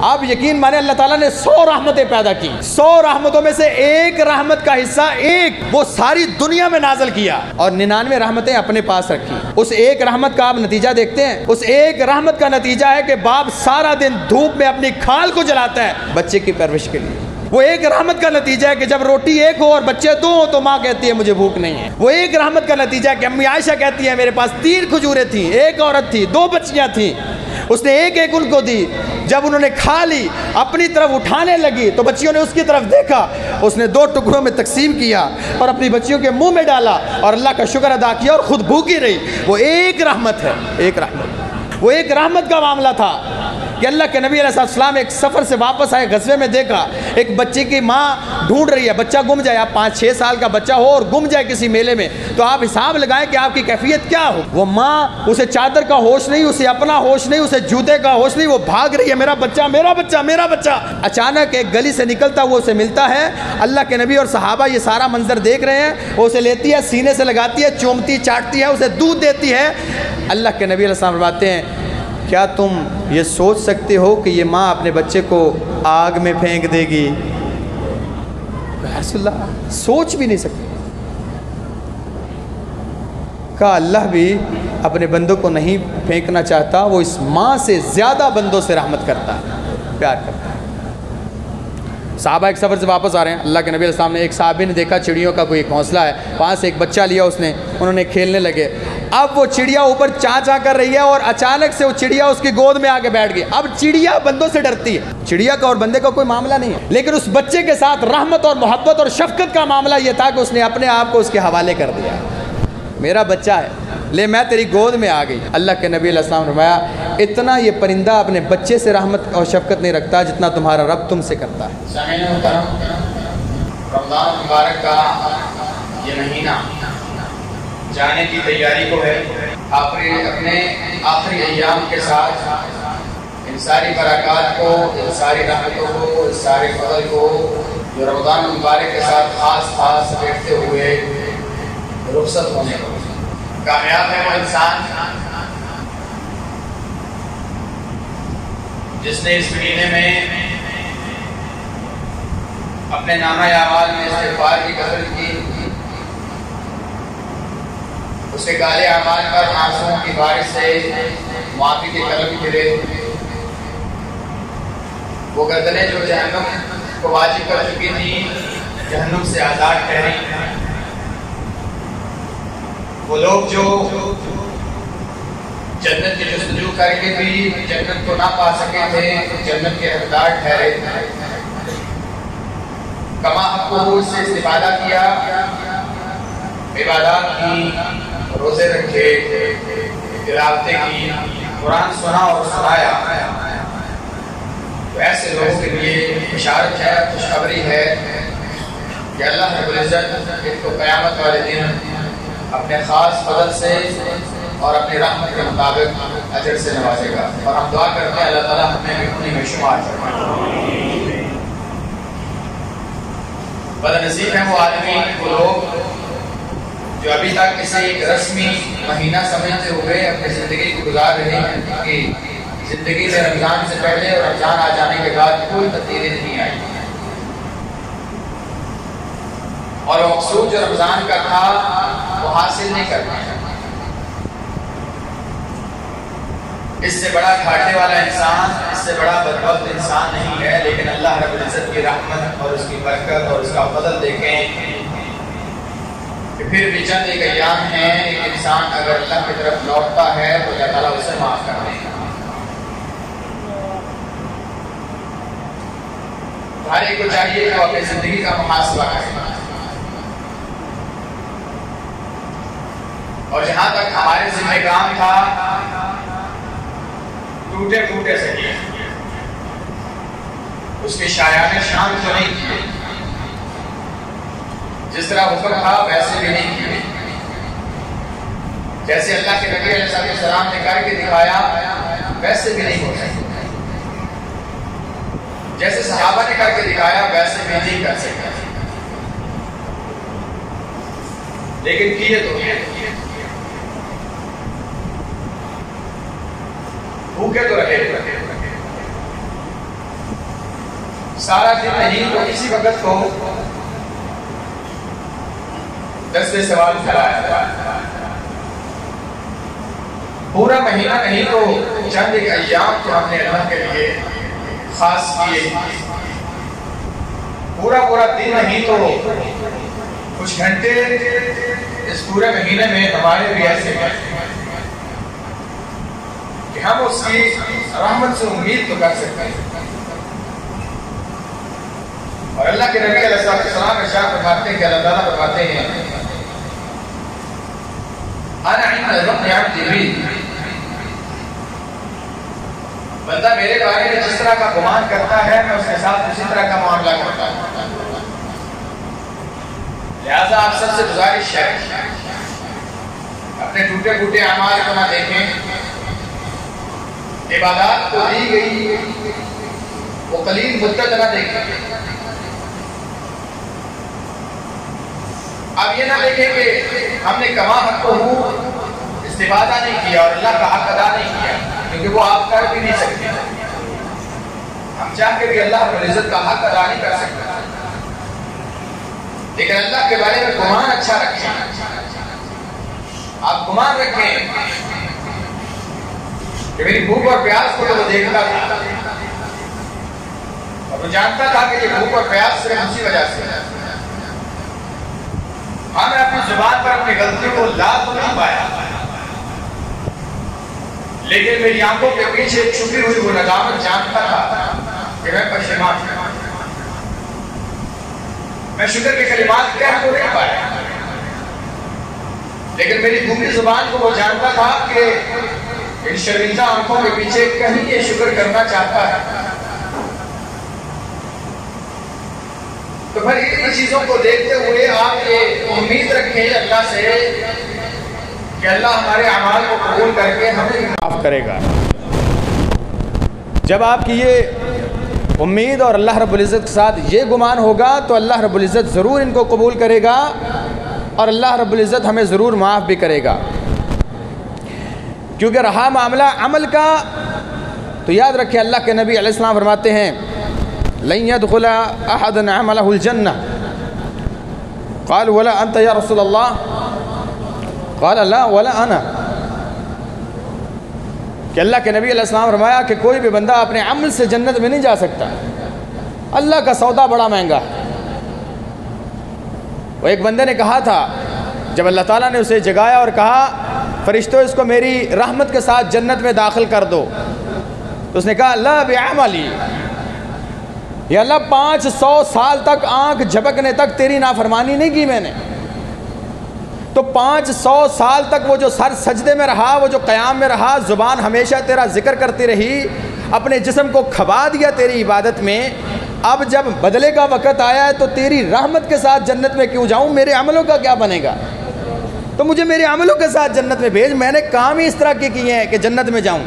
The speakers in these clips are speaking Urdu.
آپ یقین مانیں اللہ تعالیٰ نے 100 رحمتیں پیدا کی، 100 رحمتوں میں سے ایک رحمت کا حصہ وہ ساری دنیا میں نازل کیا اور 99 رحمتیں اپنے پاس رکھی۔ اس ایک رحمت کا آپ نتیجہ دیکھتے ہیں، اس ایک رحمت کا نتیجہ ہے کہ باپ سارا دن دھوپ میں اپنی کھال کو جلاتا ہے بچے کی پرورش کے لیے۔ وہ ایک رحمت کا نتیجہ ہے کہ جب روٹی ایک ہو اور بچے 2 ہو تو ماں کہتی ہے مجھے بھوک نہیں ہے۔ وہ ایک رحمت کا نتیجہ ہے کہ امی عائشہ کہتی ہے میرے پاس 3 کھجوریں تھیں، ایک عورت تھی، 2 بچیاں تھیں، اس نے ایک ان کو دی، جب انہوں نے کھا لی اپنی طرف اٹھانے لگی تو بچیوں نے اس کی طرف دیکھا، اس نے 2 ٹکڑوں میں تقسیم کیا اور اپنی بچیوں کے منہ میں ڈالا اور اللہ کا شکر ادا کیا اور خود بھوکی رہی۔ وہ ایک رحمت ہے، ایک رحمت، وہ ایک رحمت کا معاملہ تھا کہ اللہ کے نبی علیہ السلام ایک سفر سے واپس آئے، غزوے میں دیکھا ایک بچے کی ماں ڈھونڈ رہی ہے، بچہ گم جائے، آپ 5-6 سال کا بچہ ہو اور گم جائے کسی میلے میں تو آپ حساب لگائیں کہ آپ کی کیفیت کیا ہو۔ وہ ماں، اسے چادر کا ہوش نہیں، اسے اپنا ہوش نہیں، اسے جوتے کا ہوش نہیں، وہ بھاگ رہی ہے میرا بچہ میرا بچہ میرا بچہ۔ اچانک ایک گلی سے نکلتا وہ اسے ملتا ہے، اللہ کے نبی اور صحابہ یہ سارا منظر دیکھ رہے ہیں، وہ اسے لیتی ہے، سینے سے لگاتی ہے، چومتی چاٹتی ہے، اسے دودھ دیتی ہے۔ اللہ کے نبی علیہ السلام فرماتے ہیں کیا تم یہ سوچ سکتے ہو کہ یہ ماں اپنے بچے کو آگ میں پھینک دے گی؟ رسول اللہ سوچ بھی نہیں سکتے۔ کہا اللہ بھی اپنے بندوں کو نہیں پھینکنا چاہتا، وہ اس ماں سے زیادہ بندوں سے رحمت کرتا ہے، پیار کرتا ہے۔ صحابہ ایک سفر سے واپس آ رہے ہیں، اللہ کے نبی علیہ السلام نے ایک صحابی نے دیکھا چڑیوں کا کوئی گھونسلہ ہے، وہاں سے ایک بچہ لیا اس نے، انہوں نے کھیلنے لگے۔ اب وہ چڑیا اوپر چاں کر رہی ہے اور اچانک سے وہ چڑیا اس کی گود میں آ کے بیٹھ گئی۔ اب چڑیا بندوں سے ڈرتی ہے، چڑیا کا اور بندے کا کوئی معاملہ نہیں ہے، لیکن اس بچے کے ساتھ رحمت اور محبت اور شفقت کا معاملہ یہ تھا کہ اس نے اپنے آپ کو اس کے حوالے کر دیا، میرا بچہ ہے لے میں تیری گود میں آ گئی۔ اللہ کے نبی علیہ السلام نے فرمایا اتنا یہ پرندہ اپنے بچے سے رحمت اور شفقت نہیں رکھتا جتنا تمہارا رب تم سے کرتا ہے۔ سامعین محترم، رمضان مبارک کا یہ مہینہ جانے کی تیاری کو ہے، اپنے آخری ایام کے ساتھ ان ساری برکات کو، ان ساری رحمتوں کو، ان سارے فضل کو جو رمضان مبارک کے ساتھ خاص دیکھتے ہوئے رخصت ہونے کو۔ کامیاب ہے وہ انسان جس نے اس مہینے میں اپنے نامہ اعمال میں استغفار کی کثرت کی، اس کے کالے اعمال پر آنسوؤں کی بارش سے معافی کے قلم گرے، وہ گردنیں جو جہنم کو واجب کر چکی تھی جہنم سے آزاد ٹھہری، وہ لوگ جو جنت کی جستجو کر کے بھی جنت کو نہ پا سکے تھے جنت کے حقدار ٹھہرے، کما حقوق سے استفادہ کیا، عبادات کی، روزے رکھے، تلاوتیں کی، قرآن سنا اور سنایا، تو ایسے لوگوں کے لیے بشارت ہے، خوشخبری ہے کہ اللہ رب العزت ان کو قیامت والے دن اپنے خاص فضل سے اور اپنی رحمت کے مطابق اجر سے نوازے گا، اور ہم دعا کرتے ہیں اللہ تعالیٰ ہمیں بھی انہیں میں شمار فرمائے۔ بدنصیب ہیں وہ آدمی، وہ لوگ جو ابھی تک اسے ایک رسمی مہینہ سمجھتے ہوئے اپنی زندگی کو گزار رہے ہیں، کہ زندگی میں رمضان سے پہلے اور رمضان آ جانے کے بعد کوئی تبدیلی نہیں آئی، اور وہ مقصود جو رمضان کا تھا وہ حاصل نہیں کر پایا۔ اس سے بڑا گھاٹے والا انسان، اس سے بڑا بدبخت انسان نہیں ہے، لیکن اللہ رب العزت کی رحمت اور اس کی برکت اور اس کا فضل دیکھیں کہ پھر بھی چند ایک ایام ہیں، ایک انسان اگر اللہ کی طرف لوٹتا ہے تو اللہ تعالیٰ اسے معاف کر دے گا۔ ہر ایک کو چاہیے کہ وہ اپنی زندگی کا محاسبہ کرے، اور جہاں تک ہمارے ذمہ کام تھا ٹوٹے ٹوٹے سے کیا، اس کے شایان شان تو نہیں کیے، جس طرح حکم تھا ویسے بھی نہیں کیے، جیسے اللہ کے نبی علیہ السلام نے کر کے دکھایا ویسے بھی نہیں ہو سکے، جیسے صحابہ نے کر کے دکھایا ویسے بھی نہیں کر سکے، لیکن کیے تو ہیں، بھوکے تو رہے، سارا دن نہیں تو کسی وقت کو 10 سوال کرایا، پورا مہینہ نہیں تو چند ایک ایام تو ہم نے اللہ کے لیے خاص کیے، پورا دن نہیں تو کچھ گھنٹے اس پورے مہینے میں ہمارے بھی ایسے ہیں کہ ہم اس کی رحمت سے امید تو کر سکتے ہیں۔ اور اللہ کے نبی علیہ السلام ارشاد فرماتے ہیں کہ اللہ تعالیٰ فرماتے ہیں انا عند ظن عبدی بی، بندہ میرے بارے میں جس طرح کا گمان کرتا ہے میں اس کے ساتھ اسی طرح کا معاملہ کرتا ہوں۔ لہذا آپ سب سے گزارش ہے اپنے ٹوٹے پھوٹے اعمال کو نہ دیکھیں، عبادات کو دی گئی وہ قلیل مدت نہ دیکھیں۔ اب یہ نہ دیکھیں کہ ہم نے کما حق کو استفادہ نہیں کیا اور اللہ کا حق ادا نہیں کیا، کیونکہ وہ آپ کر بھی نہیں سکتے، ہم چاہ کے بھی اللہ رب العزت کا حق ادا نہیں کر سکتے، لیکن اللہ کے بارے میں گمان اچھا رکھیں۔ آپ گمان رکھیں کہ میری بھوک اور پیاس کو تو وہ دیکھتا تھا اور وہ جانتا تھا کہ یہ بھوک اور پیاس صرف اسی وجہ سے ہے۔ ہاں میں اپنی زبان پر اپنی غلطیوں کو لا تو نہیں پایا، لیکن میری آنکھوں کے پیچھے چھپی ہوئی وہ ندامت جانتا تھا کہ میں پشیمان ہوں۔ میں شکر کے کلمات کہہ تو نہیں پایا، لیکن میری بھوکی زبان کو وہ جانتا تھا کہ ان شرمندہ آنکھوں کے پیچھے کہیں یہ شکر کرنا چاہتا ہے۔ تو پھر ان چیزوں کو دیکھتے ہوئے آپ یہ امید رکھیں اللہ سے کہ اللہ ہمارے اعمال کو قبول کر کے ہمیں معاف کرے گا۔ جب آپ کی یہ امید اور اللہ رب العزت کے ساتھ یہ گمان ہوگا تو اللہ رب العزت ضرور ان کو قبول کرے گا اور اللہ رب العزت ہمیں ضرور معاف بھی کرے گا۔ کیونکہ رہا معاملہ عمل کا تو یاد رکھیں اللہ کے نبی علیہ السلام فرماتے ہیں لن يدخل احد عمله الجنہ، قال ولا انت یا رسول اللہ، قال لا ولا انا، کہ اللہ کے نبی علیہ السلام فرمایا کہ کوئی بھی بندہ اپنے عمل سے جنت میں نہیں جا سکتا، اللہ کا سودا بڑا مہنگا ہے۔ وہ ایک بندے نے کہا تھا جب اللہ تعالیٰ نے اسے جگایا اور کہا فرشتوں اس کو میری رحمت کے ساتھ جنت میں داخل کر دو، تو اس نے کہا لا بعملی، یا اللہ 500 سال تک آنکھ جھپکنے تک تیری نافرمانی نہیں کی میں نے، تو 500 سال تک وہ جو سر سجدے میں رہا، وہ جو قیام میں رہا، زبان ہمیشہ تیرا ذکر کرتی رہی، اپنے جسم کو کھپا دیا تیری عبادت میں، اب جب بدلے کا وقت آیا ہے تو تیری رحمت کے ساتھ جنت میں کیوں جاؤں، میرے عملوں کا کیا بنے گا، تو مجھے میرے عملوں کے ساتھ جنت میں بھیج، میں نے کام ہی اس طرح کے کیے ہیں کہ جنت میں جاؤں۔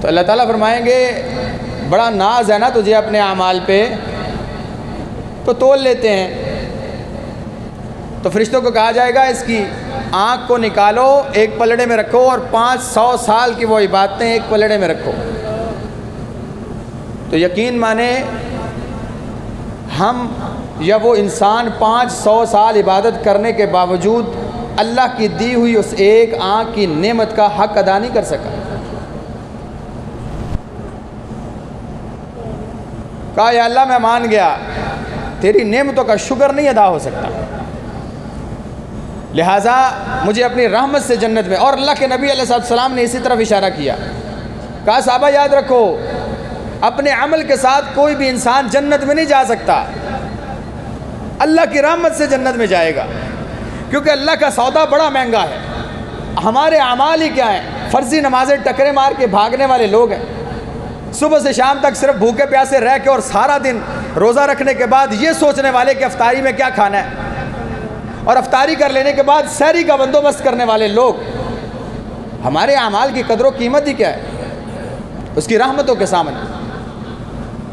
تو اللہ تعالیٰ فرمائیں گے بڑا ناز ہے نا تجھے اپنے اعمال پہ، تو تول لیتے ہیں۔ تو فرشتوں کو کہا جائے گا اس کی آنکھ کو نکالو، ایک پلڑے میں رکھو اور 500 سال کی وہ عبادتیں ایک پلڑے میں رکھو۔ تو یقین مانے ہم یا وہ انسان 500 سال عبادت کرنے کے باوجود اللہ کی دی ہوئی اس ایک آنکھ کی نعمت کا حق ادا نہیں کر سکا۔ کہا یا اللہ میں مان گیا، تیری نعمتوں کا شکر نہیں ادا ہو سکتا، لہٰذا مجھے اپنی رحمت سے جنت میں۔ اور اللہ کے نبی علیہ السلام نے اسی طرف اشارہ کیا، کہا صحابہ یاد رکھو اپنے عمل کے ساتھ کوئی بھی انسان جنت میں نہیں جا سکتا، اللہ کی رحمت سے جنت میں جائے گا، کیونکہ اللہ کا سودا بڑا مہنگا ہے۔ ہمارے اعمال ہی کیا ہیں؟ فرضی نمازیں ٹکرے مار کے بھاگنے والے لوگ ہیں، صبح سے شام تک صرف بھوکے پیاسے رہ کے اور سارا دن روزہ رکھنے کے بعد یہ سوچنے والے کہ افطاری میں کیا کھانا ہے، اور افطاری کر لینے کے بعد سحری کا بندوبست کرنے والے لوگ۔ ہمارے اعمال کی قدر و قیمت ہی کیا ہے؟ اس کی رحمتوں کے سامنے۔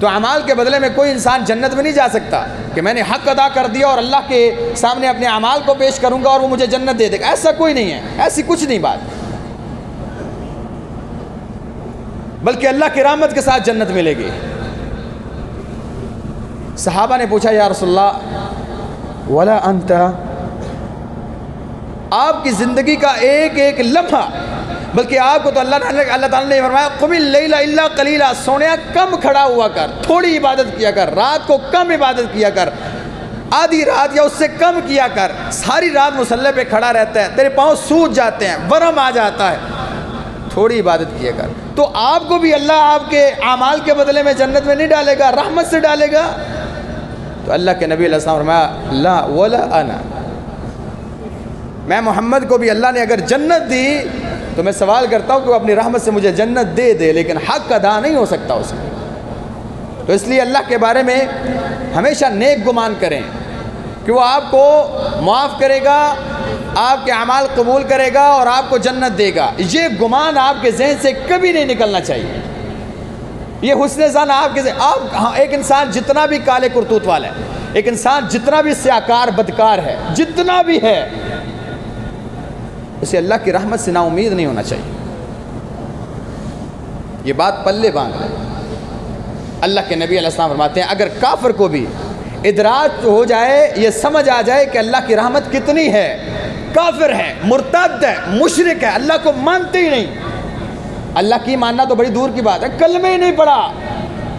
تو اعمال کے بدلے میں کوئی انسان جنت میں نہیں جا سکتا کہ میں نے حق ادا کر دیا اور اللہ کے سامنے اپنے اعمال کو پیش کروں گا اور وہ مجھے جنت دے دے گا، ایسا کوئی نہیں ہے، ایسی کچھ نہیں بات۔ بلکہ اللہ کی رحمت کے ساتھ جنت ملے گی۔ صحابہ نے پوچھا یا رسول اللہ ولا انت، آپ کی زندگی کا ایک ایک لمحہ، بلکہ آپ کو تو اللہ تعالیٰ نے فرمایا قم اللیل الا قلیلا، سونیا کم کھڑا ہوا کر، تھوڑی عبادت کیا کر، رات کو کم عبادت کیا کر، آدھی رات یا اس سے کم کیا کر، ساری رات مصلی پہ کھڑا رہتا ہے، تیرے پاؤں سوج جاتے ہیں، ورم آ جاتا ہے، تھوڑی عبادت کیا کر۔ تو آپ کو بھی اللہ آپ کے اعمال کے بدلے میں جنت میں نہیں ڈالے گا، رحمت سے ڈالے گا؟ تو اللہ کے نبی علیہ السلام فرمایا لا ولا انا، میں محمد کو بھی اللہ نے اگر جنت دی تو میں سوال کرتا ہوں کہ وہ اپنی رحمت سے مجھے جنت دے دے، لیکن حق ادا نہیں ہو سکتا اس میں۔ تو اس لیے اللہ کے بارے میں ہمیشہ نیک گمان کریں کہ وہ آپ کو معاف کرے گا، آپ کے اعمال قبول کرے گا اور آپ کو جنت دے گا۔ یہ گمان آپ کے ذہن سے کبھی نہیں نکلنا چاہیے، یہ حسن ظن آپ کے ذہن۔ ایک انسان جتنا بھی کالے کرتوت والا ہے، ایک انسان جتنا بھی سیاکار بدکار ہے، جتنا بھی ہے، اسے اللہ کی رحمت سے نا امید نہیں ہونا چاہیے۔ یہ بات پلے باندھ لیں۔ اللہ کے نبی علیہ السلام فرماتے ہیں اگر کافر کو بھی ادراک ہو جائے، یہ سمجھ آ جائے کہ اللہ کی رحمت کتنی ہے، کافر ہے، مرتد ہے، مشرک ہے، اللہ کو مانتے ہی نہیں، اللہ کی ماننا تو بڑی دور کی بات ہے، کلمہ ہی نہیں پڑھا،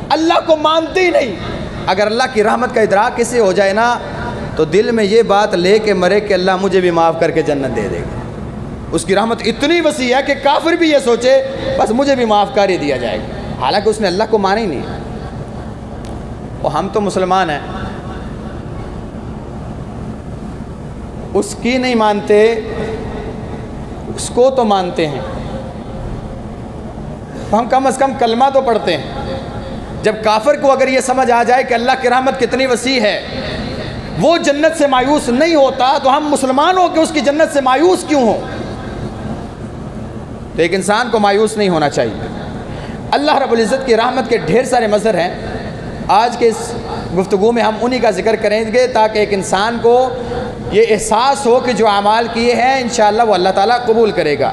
اللہ کو مانتے ہی نہیں، اگر اللہ کی رحمت کا ادراک کسے ہو جائے نا تو دل میں یہ بات لے کے مرے کہ اللہ مجھے بھی معاف کر کے جنت دے دے گا۔ اس کی رحمت اتنی وسیع ہے کہ کافر بھی یہ سوچے بس مجھے بھی معاف کر ہی دیا جائے گا، حالانکہ اس نے اللہ کو مانا ہی نہیں۔ اور ہم تو مسلمان ہیں، اس کی نہیں مانتے، اس کو تو مانتے ہیں، ہم کم از کم کلمہ تو پڑھتے ہیں۔ جب کافر کو اگر یہ سمجھ آ جائے کہ اللہ کی رحمت کتنی وسیع ہے، وہ جنت سے مایوس نہیں ہوتا، تو ہم مسلمان ہو کہ اس کی جنت سے مایوس کیوں ہوں؟ تو ایک انسان کو مایوس نہیں ہونا چاہیے۔ اللہ رب العزت کی رحمت کے ڈھیر سارے مظہر ہیں، آج کے اس گفتگو میں ہم انہی کا ذکر کریں گے تاکہ ایک انسان کو یہ احساس ہو کہ جو اعمال کیے ہیں انشاءاللہ وہ اللہ تعالیٰ قبول کرے گا۔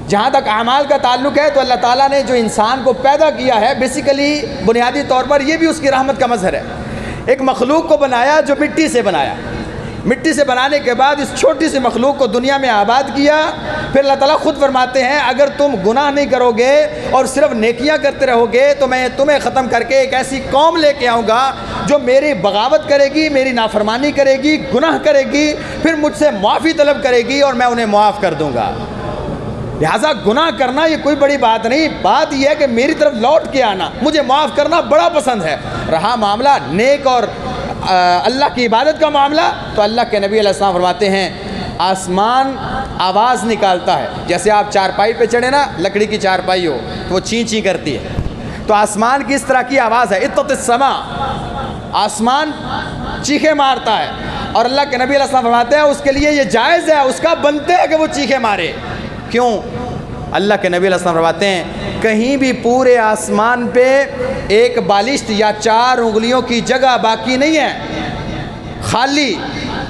جہاں تک اعمال کا تعلق ہے تو اللہ تعالیٰ نے جو انسان کو پیدا کیا ہے بیسیکلی بنیادی طور پر یہ بھی اس کی رحمت کا مظہر ہے۔ ایک مخلوق کو بنایا جو مٹی سے بنایا، مٹی سے بنانے کے بعد اس چھوٹی سی مخلوق کو دنیا میں آباد کیا، پھر اللہ تعالیٰ خود فرماتے ہیں اگر تم گناہ نہیں کرو گے اور صرف نیکیاں کرتے رہو گے تو میں تمہیں ختم کر کے ایک ایسی قوم لے کے آؤں گا جو میری بغاوت کرے گی، میری نافرمانی کرے گی، گناہ کرے گی، پھر مجھ سے معافی طلب کرے گی اور میں انہیں معاف کر دوں گا۔ لہٰذا گناہ کرنا یہ کوئی بڑی بات نہیں، بات یہ ہے کہ میری طرف لوٹ کے آنا، مجھے معاف کرنا بڑا پسند ہے۔ رہا معاملہ نیک اور اللہ کی عبادت کا معاملہ تو اللہ کے نبی علیہ السلام فرماتے ہیں آسمان آواز نکالتا ہے، جیسے آپ چارپائی پہ چڑھے نا، لکڑی کی چارپائی ہو تو وہ چین چین کرتی ہے، تو آسمان کی اس طرح کی آواز ہے، اطت السما، آسمان چیخیں مارتا ہے، اور اللہ کے نبی علیہ السلام فرماتے ہیں اس کے لیے یہ جائز ہے، اس کا بنتے ہے کہ وہ چیخیں مارے۔ کیوں؟ اللہ کے نبی علیہ السلام فرماتے ہیں کہیں بھی پورے آسمان پہ ایک بالشت یا 4 انگلیوں کی جگہ باقی نہیں ہے، خالی،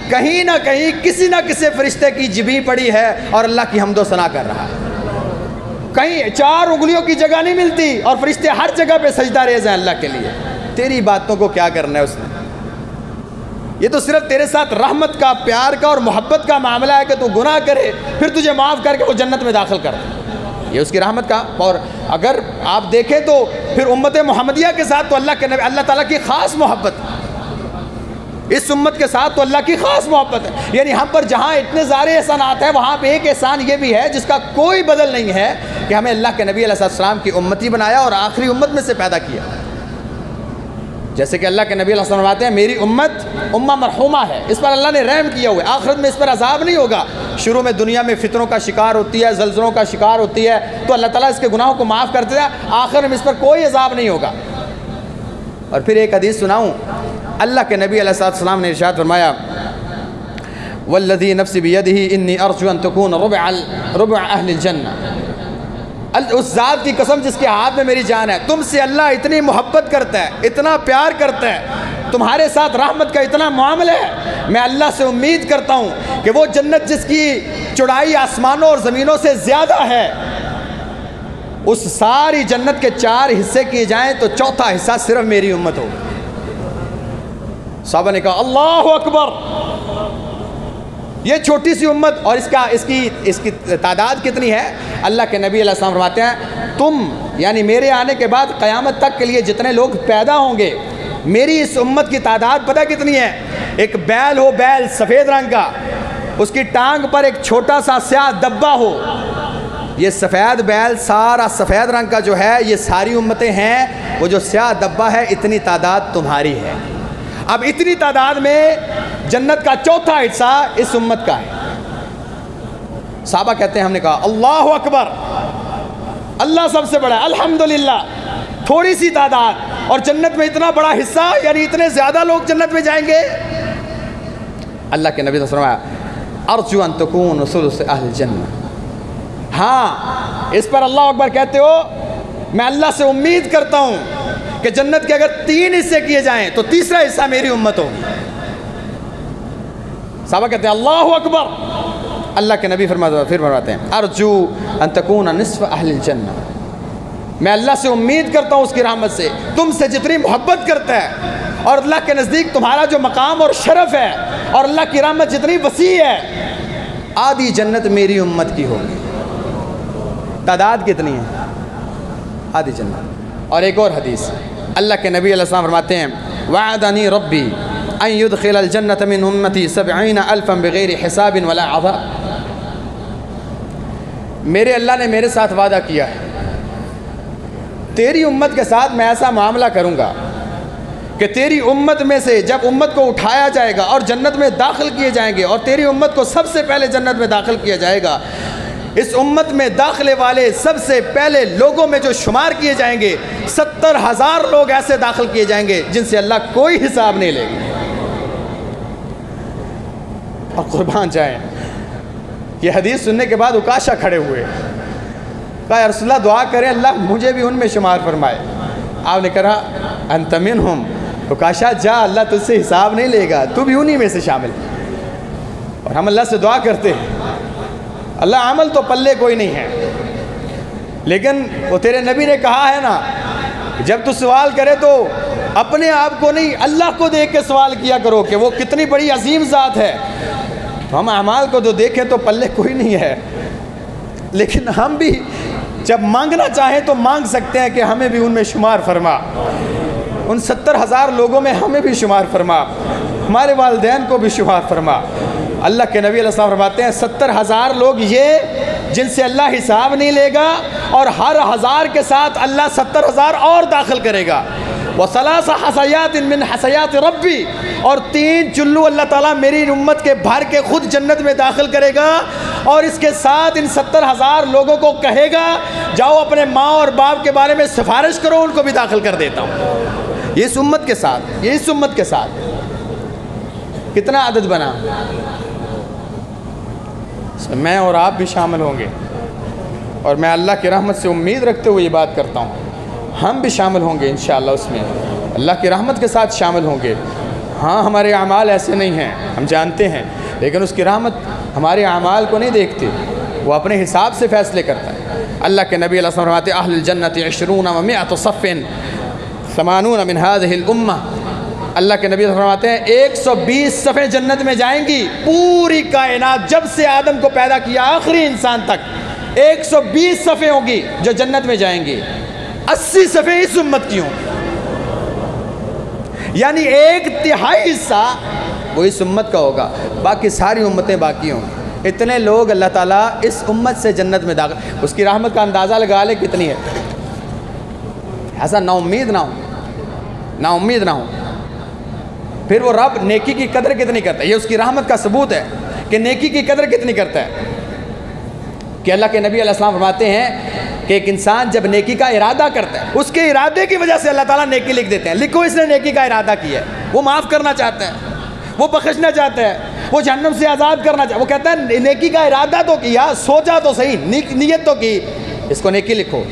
کہیں نہ کہیں کسی نہ کسی فرشتے کی جبیں پڑی ہے اور اللہ کی حمد و ثنا کر رہا ہے، کہیں 4 انگلیوں کی جگہ نہیں ملتی اور فرشتے ہر جگہ پہ سجدہ ریز ہیں اللہ کے لیے۔ تیری باتوں کو کیا کرنا ہے اس نے؟ یہ تو صرف تیرے ساتھ رحمت کا، پیار کا اور محبت کا معاملہ ہے کہ تو گناہ کرے پھر تجھے معاف کر کے وہ جنت میں داخل کر دے، یہ اس کی رحمت کا۔ اور اگر آپ دیکھیں تو پھر امت محمدیہ کے ساتھ تو اللہ تعالیٰ کی خاص محبت، اس امت کے ساتھ تو اللہ کی خاص محبت ہے، یعنی ہم پر جہاں اتنے سارے احسانات ہیں وہاں پہ ایک احسان یہ بھی ہے جس کا کوئی بدل نہیں ہے کہ ہمیں اللہ کے نبی علیہ السلام کی امتی بنایا اور آخری امت میں سے پیدا کیا۔ جیسے کہ اللہ کے نبی علیہ السلام فرماتے ہیں میری امت امہ مرحومہ ہے، اس پر اللہ نے رحم کیا ہوا ہے، آخرت میں اس پر عذاب نہیں ہوگا۔ شروع میں دنیا میں فتنوں کا شکار ہوتی ہے، زلزلوں کا شکار ہوتی ہے تو اللہ تعالیٰ اس کے گناہوں کو معاف کرتے ہیں، آخر میں اس پر کوئی عذاب نہیں ہوگا۔ اور پھر ایک حدیث سناؤں، اللہ کے نبی علیہ السلام نے ارشاد فرمایا والذی نفسی بیدہ انی ارجو ان تکون ربع اہل الجنہ، اس ذات کی قسم جس کے ہاتھ میں میری جان ہے، تم سے اللہ اتنی محبت کرتا ہے، اتنا پیار کرتا ہے، تمہارے ساتھ رحمت کا اتنا معاملہ ہے، میں اللہ سے امید کرتا ہوں کہ وہ جنت جس کی چوڑائی آسمانوں اور زمینوں سے زیادہ ہے، اس ساری جنت کے 4 حصے کیے جائیں تو چوتھا حصہ صرف میری امت ہوگی۔ صحابہ نے کہا اللہ اکبر، یہ چھوٹی سی امت، اور اس کی تعداد کتنی ہے؟ اللہ کے نبی علیہ السلام فرماتے ہیں تم یعنی میرے آنے کے بعد قیامت تک کے لیے جتنے لوگ پیدا ہوں گے، میری اس امت کی تعداد پتہ کتنی ہے؟ ایک بیل ہو، بیل سفید رنگ کا، اس کی ٹانگ پر ایک چھوٹا سا سیاہ دبا ہو، یہ سفید بیل سارا سفید رنگ کا جو ہے یہ ساری امتیں ہیں، وہ جو سیاہ دبا ہے اتنی تعداد تمہاری ہے۔ اب اتنی تعداد میں جنت کا چوتھا حصہ اس امت کا ہے۔ صحابہ کہتے ہیں ہم نے کہا اللہ اکبر، اللہ سب سے بڑا ہے، الحمدللہ، تھوڑی سی تعداد اور جنت میں اتنا بڑا حصہ، یعنی اتنے زیادہ لوگ جنت میں جائیں گے۔ اللہ کے نبی صلی اللہ علیہ وسلم ارجو ان تکون ثلث اہل الجنہ، ہاں اس پر اللہ اکبر کہتے ہو، میں اللہ سے امید کرتا ہوں کہ جنت کے اگر 3 حصے کیے جائیں تو تیسرا حصہ میری امت ہوگی۔ صحابہ کہتے ہیں اللہ اکبر، اللہ کے نبی فرماتے ہیں ارجو ان تکون نصف اہل الجنہ، میں اللہ سے امید کرتا ہوں اس کی رحمت سے، تم سے جتنی محبت کرتا ہے اور اللہ کے نزدیک تمہارا جو مقام اور شرف ہے اور اللہ کی رحمت جتنی وسیع ہے، آدھی جنت میری امت کی ہوگی۔ تعداد کتنی ہے؟ آدھی جنت۔ اور ایک اور حدیث اللہ کے نبی علیہ السلام فرماتے ہیں وعدنی ربی ان يدخل الجنة من امتی 70,000 بغیر حساب ولا عذاب، میرے اللہ نے میرے ساتھ وعدہ کیا ہے، تیری امت کے ساتھ میں ایسا معاملہ کروں گا کہ تیری امت میں سے جب امت کو اٹھایا جائے گا اور جنت میں داخل کیے جائیں گے، اور تیری امت کو سب سے پہلے جنت میں داخل کیا جائے گا، اس امت میں داخلے والے سب سے پہلے لوگوں میں جو شمار کیے جائیں گے 70,000 لوگ ایسے داخل کیے جائیں گے جن سے اللہ کوئی حساب نہیں لے گا۔ اور قربان جائیں، یہ حدیث سننے کے بعد عکاشہ کھڑے ہوئے، کہا یا رسول اللہ دعا کریں اللہ مجھے بھی ان میں شمار فرمائے۔ آپ نے کہا انت منہم، عکاشہ جا، اللہ تجھ سے حساب نہیں لے گا، تو بھی انہی میں سے شامل۔ اور ہم اللہ سے دعا کرتے ہیں اللہ عمل تو پلے کوئی نہیں ہے، لیکن وہ تیرے نبی نے کہا ہے نا جب تو سوال کرے تو اپنے آپ کو نہیں اللہ کو دیکھ کے سوال کیا کرو کہ وہ کتنی بڑی عظیم ذات ہے۔ ہم اعمال کو تو دیکھیں تو پلے کوئی نہیں ہے، لیکن ہم بھی جب مانگنا چاہیں تو مانگ سکتے ہیں کہ ہمیں بھی ان میں شمار فرما، ان 70,000 لوگوں میں ہمیں بھی شمار فرما، ہمارے والدین کو بھی شمار فرما۔ اللہ کے نبی علیہ السلام فرماتے ہیں 70,000 لوگ یہ جن سے اللہ حساب نہیں لے گا، اور ہر 1000 کے ساتھ اللہ 70,000 اور داخل کرے گا۔ وَثَلَاثَ حَسَيَاتٍ مِّنْ حَسَيَاتِ رَبِّي، اور 3 چلو اللہ تعالیٰ میری امت کے بھر کے خود جنت میں داخل کرے گا، اور اس کے ساتھ ان 70,000 لوگوں کو کہے گا جاؤ اپنے ماں اور باپ کے بارے میں سفارش کرو، ان کو بھی داخل کر دیتا ہوں۔ یہ اس امت کے ساتھ، یہ اس امت کے ساتھ کتنا عدد بنا؟ میں اور آپ بھی شامل ہوں گے، اور میں اللہ کی رحمت سے امید رکھتے ہوئے یہ بات کرتا ہوں ہم بھی شامل ہوں گے انشاءاللہ، اس میں اللہ کی رحمت کے ساتھ شامل ہوں گے۔ ہاں ہمارے اعمال ایسے نہیں ہیں، ہم جانتے ہیں، لیکن اس کی رحمت ہمارے اعمال کو نہیں دیکھتی، وہ اپنے حساب سے فیصلے کرتا ہے۔ اللہ کے نبی علیہ السلام فرماتے اہل الجنت 20 و100 صف 80 من هذه الامہ، اللہ کے نبی فرماتے ہیں 120 صفیں جنت میں جائیں گی، پوری کائنات جب سے آدم کو پیدا کیا آخری انسان تک 120 صفیں ہوں گی جو جنت میں جائیں گی، 80 صفیں اس امت کی ہوں، یعنی 1/3 حصہ وہ اس امت کا ہوگا، باقی ساری امتیں باقی ہوں گی۔ اتنے لوگ اللہ تعالیٰ اس امت سے جنت میں داخل، اس کی رحمت کا اندازہ لگا لے کتنی ہے۔ ایسا نا امید نہ ہو، پھر وہ رب نیکی کی قدر کتنی کرتا ہے، یہ اس کی رحمت کا ثبوت ہے کہ نیکی کی قدر کتنی کرتا ہے، کہ اللہ کے نبی علیہ السلام فرماتے ہیں کہ ایک انسان جب نیکی کا ارادہ کرتا ہے، اس کے ارادے کی وجہ سے اللہ تعالیٰ نیکی لکھ دیتے ہیں، لکھو اس نے نیکی کا ارادہ کیا ہے، وہ معاف کرنا چاہتا ہے، وہ بخشنا چاہتا ہے، وہ جہنم سے آزاد کرنا چاہتا ہے، وہ کہتا ہے نیکی کا ارادہ تو کیا، سوچا تو صحیح، نیت تو کی، اس کو نیکی لکھو،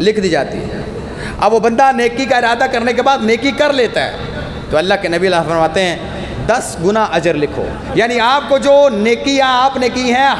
لکھ دی جاتی ہے۔ اب وہ بندہ نیکی کا ارادہ کرنے کے بعد نیکی کر لیتا ہے تو اللہ کے نبی اللہ فرماتے ہیں 10 گنا اجر لکھو، یعنی آپ کو جو نیکیاں آپ نے کی ہیں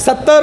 70,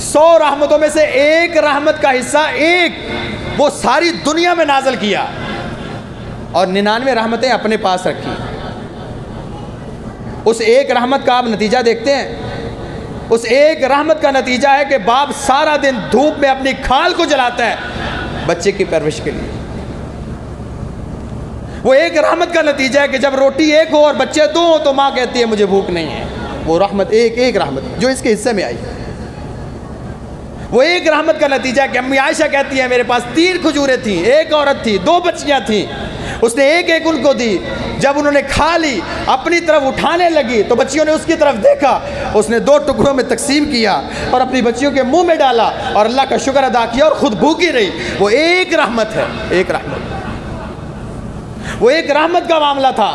100 رحمتوں میں سے ایک رحمت کا حصہ ایک وہ ساری دنیا میں نازل کیا اور 99 رحمتیں اپنے پاس رکھی۔ اس ایک رحمت کا آپ نتیجہ دیکھتے ہیں؟ اس ایک رحمت کا نتیجہ ہے کہ باپ سارا دن دھوپ میں اپنی کھال کو جلاتا ہے بچے کی پرورش کے لیے۔ وہ ایک رحمت کا نتیجہ ہے کہ جب روٹی ایک ہو اور بچے دو ہو تو ماں کہتی ہے مجھے بھوک نہیں ہے۔ وہ رحمت ایک رحمت جو اس کے حصے میں آئی۔ وہ ایک رحمت کا نتیجہ ہے کہ امی عائشہ کہتی ہے میرے پاس 3 کھجوریں تھیں، ایک عورت تھی، 2 بچیاں تھیں، اس نے ایک ان کو دی۔ جب انہوں نے کھا لی اپنی طرف اٹھانے لگی تو بچیوں نے اس کی طرف دیکھا، اس نے 2 ٹکڑوں میں تقسیم کیا اور اپنی بچیوں کے منہ میں ڈالا اور اللہ کا شکر ادا کیا اور خود بھوکی رہی۔ وہ ایک رحمت ہے، ایک رحمت۔ وہ ایک رحمت کا معاملہ تھا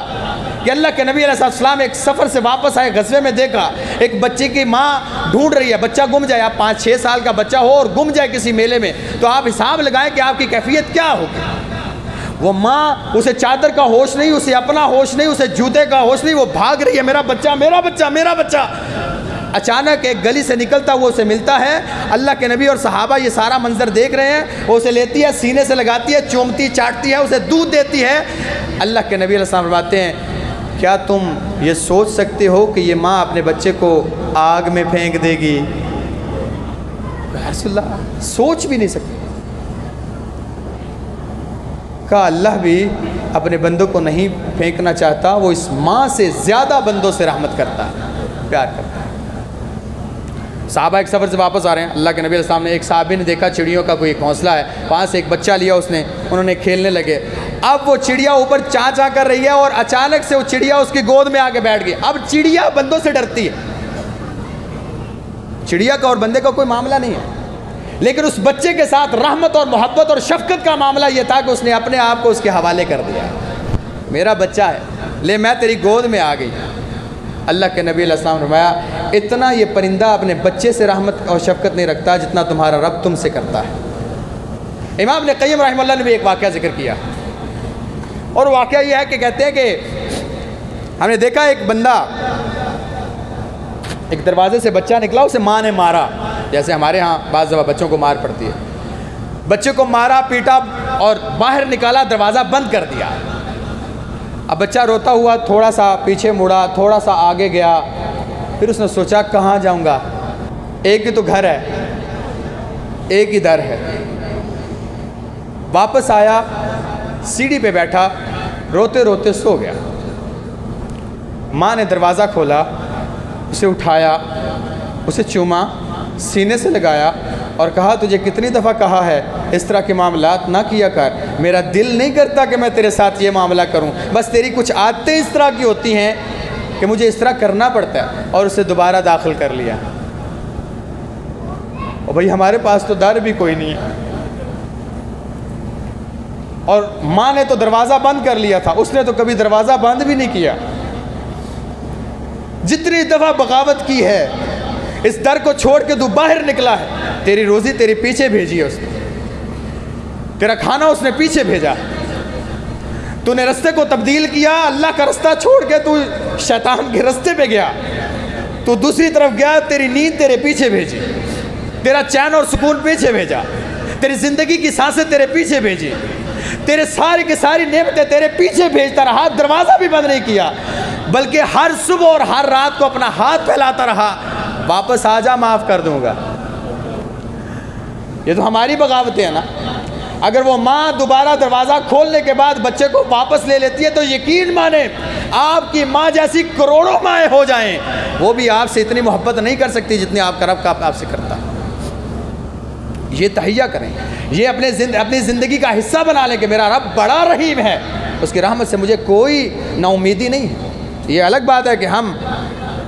کہ اللہ کے نبی علیہ السلام ایک سفر سے واپس آئے، غزوے میں دیکھا ایک بچے کی ماں ڈھونڈ رہی ہے، بچہ گم جائے، آپ 5-6 سال کا بچہ ہو اور گم جائے کسی میلے میں تو آپ حساب لگائیں کہ آپ کی کیفیت کیا ہوگی۔ وہ ماں، اسے چادر کا ہوش نہیں، اسے اپنا ہوش نہیں، اسے جوتے کا ہوش نہیں، وہ بھاگ رہی ہے میرا بچہ میرا بچہ میرا بچہ۔ اچانک ایک گلی سے نکلتا وہ اسے ملتا ہے، اللہ کے نبی اور صحابہ یہ سارا منظر دیکھ رہے ہیں، وہ اسے لیتی ہے، سینے سے لگاتی ہے، چومتی چاٹتی ہے، اسے دودھ دیتی ہے۔ اللہ کے نبی علیہ السلام فرماتے ہیں کیا تم یہ سوچ سکتے ہو کہ یہ ماں اپنے بچے کو آگ میں پھینک دے گی؟ رسول اللہ سوچ بھی نہیں سکتے۔ کہا اللہ بھی اپنے بندوں کو نہیں پھینکنا چاہتا، وہ اس ماں سے زیادہ بندوں سے رحمت کرتا ہے، پیار کرتا ہے۔ صحابہ ایک سفر سے واپس آ رہے ہیں، اللہ کے نبی علیہ السلام نے ایک صحابی نے دیکھا چڑیوں کا کوئی گھونسلہ ہے، وہاں سے ایک بچہ لیا اس نے، انہوں نے کھیلنے لگے۔ اب وہ چڑیا اوپر چاں چاں کر رہی ہے اور اچانک سے وہ چڑیا اس کی گود میں آ کے بیٹھ گئی۔ اب چڑیا بندوں سے ڈرتی ہے، چڑیا کا اور بندے کا کوئی معاملہ نہیں ہے، لیکن اس بچے کے ساتھ رحمت اور محبت اور شفقت کا معاملہ یہ تھا کہ اس نے اپنے آپ کو اس کے حوالے کر دیا، میرا بچہ ہے، لے میں تیری گود میں آ گئی۔ اللہ کے نبی علیہ السلام نے فرمایا اتنا یہ پرندہ اپنے بچے سے رحمت اور شفقت نہیں رکھتا جتنا تمہارا رب تم سے کرتا ہے۔ امام ابن قیم رحمہ اللہ نے بھی ایک واقعہ ذکر کیا، اور واقعہ یہ ہے کہ کہتے ہیں کہ ہم نے دیکھا ایک بندہ ایک دروازے سے بچہ نکلا، اسے ماں نے مارا، جیسے ہمارے ہاں بعض دفعہ بچوں کو مار پڑتی ہے، بچے کو مارا پیٹا اور باہر نکالا، دروازہ بند کر دیا۔ اب بچہ روتا ہوا تھوڑا سا پیچھے مڑا، تھوڑا سا آگے گیا، پھر اس نے سوچا کہاں جاؤں گا، ایک ہی تو گھر ہے، ایک ہی در ہے۔ واپس آیا، سیڑھی پہ بیٹھا، روتے روتے سو گیا۔ ماں نے دروازہ کھولا، اسے اٹھایا، اسے چوما، سینے سے لگایا اور کہا تجھے کتنی دفعہ کہا ہے اس طرح کے معاملات نہ کیا کر، میرا دل نہیں کرتا کہ میں تیرے ساتھ یہ معاملہ کروں، بس تیری کچھ عادتیں اس طرح کی ہوتی ہیں کہ مجھے اس طرح کرنا پڑتا ہے، اور اسے دوبارہ داخل کر لیا۔ اور بھائی ہمارے پاس تو در بھی کوئی نہیں ہے، اور ماں نے تو دروازہ بند کر لیا تھا، اس نے تو کبھی دروازہ بند بھی نہیں کیا۔ جتنی دفعہ بغاوت کی ہے، اس در کو چھوڑ کے تو باہر نکلا ہے، تیری روزی تیرے پیچھے بھیجی ہے اس نے، تیرا کھانا اس نے پیچھے بھیجا، تو نے رستے کو تبدیل کیا، اللہ کا رستہ چھوڑ کے تو شیطان کے رستے پہ گیا، تو دوسری طرف گیا، تیری نیند تیرے پیچھے بھیجی، تیرا چین اور سکون پیچھے بھیجا، تیری زندگی کی سانسیں تیرے پیچھے بھیجی، تیرے ساری کی ساری نعمتیں تیرے پیچھے بھیجتا رہا، دروازہ بھی بند نہیں کیا، بلکہ ہر صبح اور ہر رات کو اپنا ہاتھ پھیلاتا رہا، واپس آ جا معاف کر دوں گا۔ یہ تو ہماری بغاوتیں ہیں نا۔ اگر وہ ماں دوبارہ دروازہ کھولنے کے بعد بچے کو واپس لے لیتی ہے تو یقین مانیں آپ کی ماں جیسی کروڑوں مائیں ہو جائیں، وہ بھی آپ سے اتنی محبت نہیں کر سکتی جتنی آپ کا رب آپ سے کرتا ہے۔ یہ تہیہ کریں، یہ اپنی زندگی کا حصہ بنا لیں کہ میرا رب بڑا رحیم ہے، اس کی رحمت سے مجھے کوئی نا امیدی نہیں ہے۔ یہ الگ بات ہے کہ ہم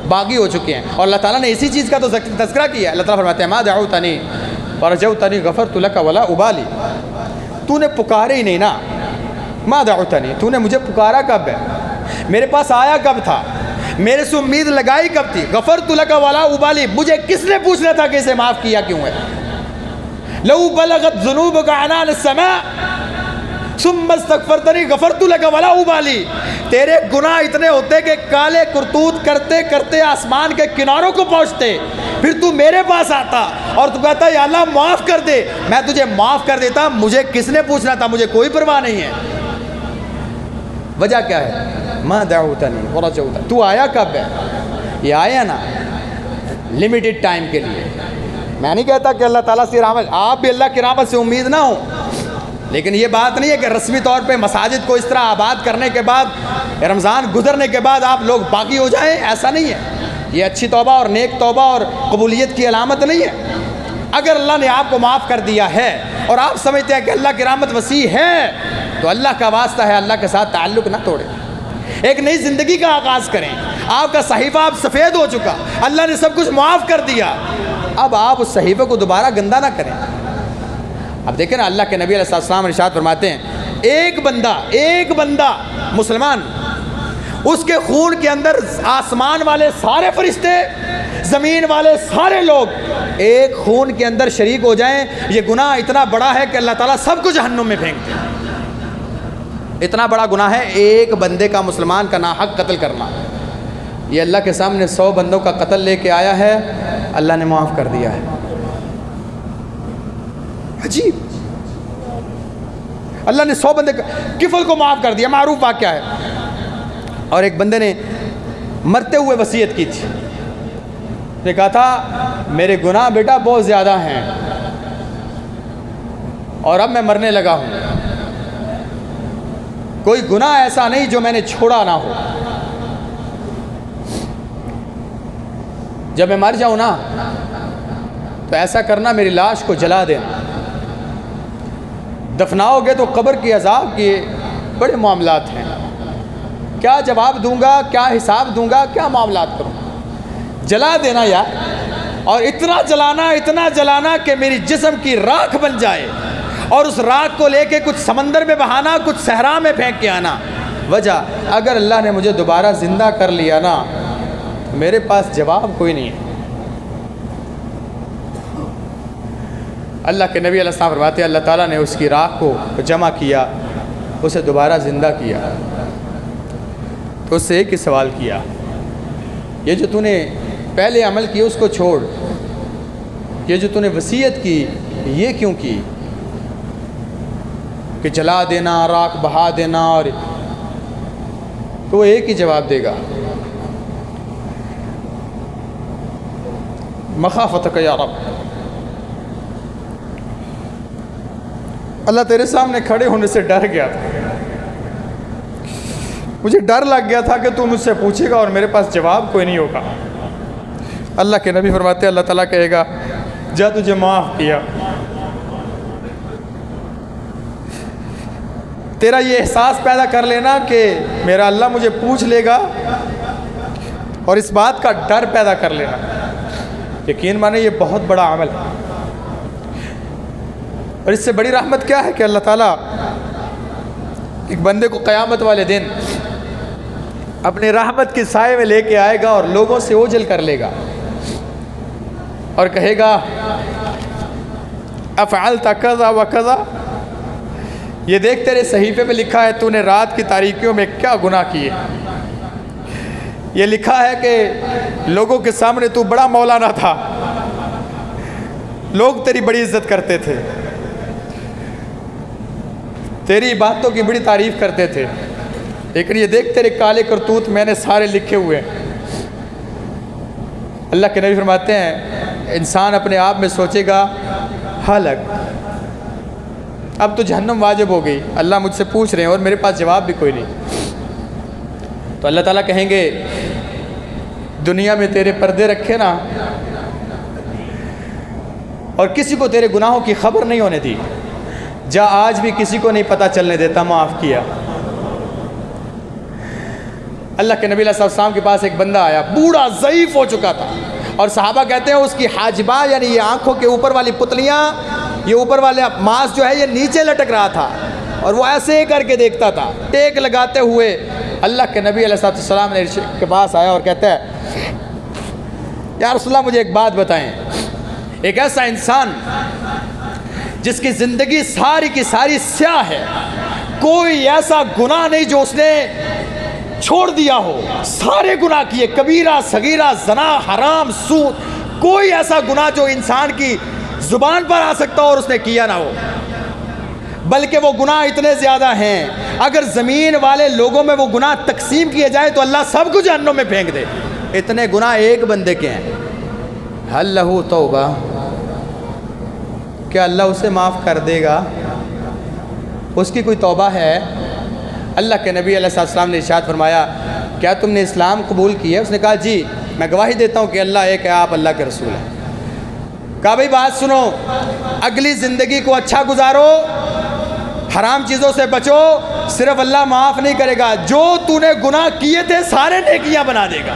باغی ہو چکے ہیں، اور اللہ تعالیٰ نے اسی چیز کا تو تذکرہ کیا ہے۔ اللہ تعالیٰ فرماتے ہیں ما دعوتنی فرجوتنی غفرت لک ولا ابالی، تو نے پکارے ہی نہیں نا، ما دعوتنی، تو نے مجھے پکارا کب ہے، میرے پاس آیا کب تھا، میرے سے امید لگائی کب تھی، غفرت لک ولا ابالی، مجھے کس نے پوچھنا تھا کہ اسے معاف کیا کیوں ہے، لو بلغت ذنوبک عنان السماء، ثم استغفرتنی غفرت لک ولا ابالی، تیرے گناہ اتنے ہوتے کہ کالے کرتوت کرتے کرتے آسمان کے کناروں کو پہنچتے، پھر تو میرے پاس آتا اور تو کہتا یا اللہ معاف کر دے، میں تجھے معاف کر دیتا، مجھے کس نے پوچھنا تھا، مجھے کوئی پرواہ نہیں ہے۔ وجہ کیا ہے؟ ما دعوتنی ورجوتنی، تو آیا کب ہے؟ یہ آیا نا لمیٹڈ ٹائم کے لیے۔ میں نہیں کہتا کہ اللہ تعالیٰ سے رحمت، آپ بھی اللہ کی رحمت سے امید نہ ہو، لیکن یہ بات نہیں ہے کہ رسمی طور پہ مساجد کو اس طرح آباد کرنے کے بعد، رمضان گزرنے کے بعد آپ لوگ باقی ہو جائیں، ایسا نہیں ہے۔ یہ اچھی توبہ اور نیک توبہ اور قبولیت کی علامت نہیں ہے۔ اگر اللہ نے آپ کو معاف کر دیا ہے اور آپ سمجھتے ہیں کہ اللہ کی رحمت وسیع ہے، تو اللہ کا واسطہ ہے اللہ کے ساتھ تعلق نہ توڑیں، ایک نئی زندگی کا آغاز کریں۔ آپ کا صحیفہ اب سفید ہو چکا، اللہ نے سب کچھ معاف کر دیا، اب آپ اس صحیفے کو دوبارہ گندہ نہ کریں۔ اب دیکھیں نا، اللہ کے نبی علیہ السلام ارشاد فرماتے ہیں ایک بندہ مسلمان، اس کے خون کے اندر آسمان والے سارے فرشتے، زمین والے سارے لوگ ایک خون کے اندر شریک ہو جائیں، یہ گناہ اتنا بڑا ہے کہ اللہ تعالیٰ سب کو جہنم میں پھینک دے۔ اتنا بڑا گناہ ہے ایک بندے کا، مسلمان کا ناحق قتل کرنا۔ یہ اللہ کے سامنے 100 بندوں کا قتل لے کے آیا ہے، اللہ نے معاف کر دیا ہے۔ عجیب، اللہ نے 100 بندے کفل کو معاف کر دیا، معروف واقعہ ہے۔ اور ایک بندے نے مرتے ہوئے وصیت کی تھی، نے کہا تھا میرے گناہ بیٹا بہت زیادہ ہیں اور اب میں مرنے لگا ہوں، کوئی گناہ ایسا نہیں جو میں نے چھوڑا نہ ہو، جب میں مر جاؤں نا تو ایسا کرنا میری لاش کو جلا دینا، دفناؤ گے تو قبر کی عذاب کے بڑے معاملات ہیں، کیا جواب دوں گا، کیا حساب دوں گا، کیا معاملات کروں، جلا دینا یار، اور اتنا جلانا کہ میری جسم کی راکھ بن جائے، اور اس راکھ کو لے کے کچھ سمندر میں بہانا، کچھ صحرا میں پھینک کے آنا۔ وجہ، اگر اللہ نے مجھے دوبارہ زندہ کر لیا نا تو میرے پاس جواب کوئی نہیں ہے۔ اللہ کے نبی علیہ السلام فرماتے ہیں اللہ تعالیٰ نے اس کی راکھ کو جمع کیا، اسے دوبارہ زندہ کیا، تو اس سے ایک ہی سوال کیا، یہ جو تو نے پہلے عمل کیا اس کو چھوڑ، یہ جو تو نے وصیت کی یہ کیوں کی کہ جلا دینا، راکھ بہا دینا، اور تو وہ ایک ہی جواب دے گا، مخافتک یا رب، اللہ تیرے سامنے کھڑے ہونے سے ڈر گیا تھا، مجھے ڈر لگ گیا تھا کہ تو مجھ سے پوچھے گا اور میرے پاس جواب کوئی نہیں ہوگا۔ اللہ کے نبی فرماتے ہیں اللہ تعالیٰ کہے گا جا تجھے معاف کیا، تیرا یہ احساس پیدا کر لینا کہ میرا اللہ مجھے پوچھ لے گا، اور اس بات کا ڈر پیدا کر لینا، یقین مانے یہ بہت بڑا عمل ہے، اور اس سے بڑی رحمت کیا ہے کہ اللہ تعالیٰ ایک بندے کو قیامت والے دن اپنی رحمت کے سائے میں لے کے آئے گا اور لوگوں سے اوجھل کر لے گا اور کہے گا افعلت کذا و کذا، یہ دیکھ تیرے صحیفے میں لکھا ہے تو نے رات کی تاریکیوں میں کیا گناہ کیے، یہ لکھا ہے کہ لوگوں کے سامنے تو بڑا مولانا تھا، لوگ تیری بڑی عزت کرتے تھے، تیری باتوں کی بڑی تعریف کرتے تھے، لیکن یہ دیکھ تیرے کالے کرتوت میں نے سارے لکھے ہوئے ہیں۔ اللہ کے نبی فرماتے ہیں انسان اپنے آپ میں سوچے گا ہلاک، اب تو جہنم واجب ہو گئی، اللہ مجھ سے پوچھ رہے ہیں اور میرے پاس جواب بھی کوئی نہیں، تو اللہ تعالیٰ کہیں گے دنیا میں تیرے پردے رکھے نا اور کسی کو تیرے گناہوں کی خبر نہیں ہونے دی، جا آج بھی کسی کو نہیں پتہ چلنے دیتا، معاف کیا۔ اللہ کے نبی علیہ السلام کے پاس ایک بندہ آیا، بوڑھا ضعیف ہو چکا تھا، اور صحابہ کہتے ہیں اس کی حاجبہ یعنی یہ آنکھوں کے اوپر والی پتلیاں، یہ اوپر والے ماس جو ہے یہ نیچے لٹک رہا تھا، اور وہ ایسے کر کے دیکھتا تھا، ٹیک لگاتے ہوئے اللہ کے نبی علیہ السلام کے پاس آیا اور کہتا ہے یا رسول اللہ مجھے ایک بات بتائیں، ایک ایسا انسان جس کی زندگی ساری کی ساری سیاہ ہے، کوئی ایسا گناہ نہیں جو اس نے چھوڑ دیا ہو، سارے گناہ کیے، کبیرہ صغیرہ، زنا، حرام، سود، کوئی ایسا گناہ جو انسان کی زبان پر آ سکتا ہو اور اس نے کیا نہ ہو، بلکہ وہ گناہ اتنے زیادہ ہیں اگر زمین والے لوگوں میں وہ گناہ تقسیم کیے جائے تو اللہ سب کو جہنم میں پھینک دے، اتنے گناہ ایک بندے کے ہیں۔ حل لہو توبہ، کیا اللہ اسے معاف کر دے گا؟ اس کی کوئی توبہ ہے؟ اللہ کے نبی علیہ السلام نے ارشاد فرمایا کیا تم نے اسلام قبول کیا؟ اس نے کہا جی، میں گواہی دیتا ہوں کہ اللہ ایک ہے، آپ اللہ کے رسول ہیں۔ کہا بھائی بات سنو، اگلی زندگی کو اچھا گزارو، حرام چیزوں سے بچو، صرف اللہ معاف نہیں کرے گا، جو تو نے گناہ کیے تھے سارے نیکیاں بنا دے گا۔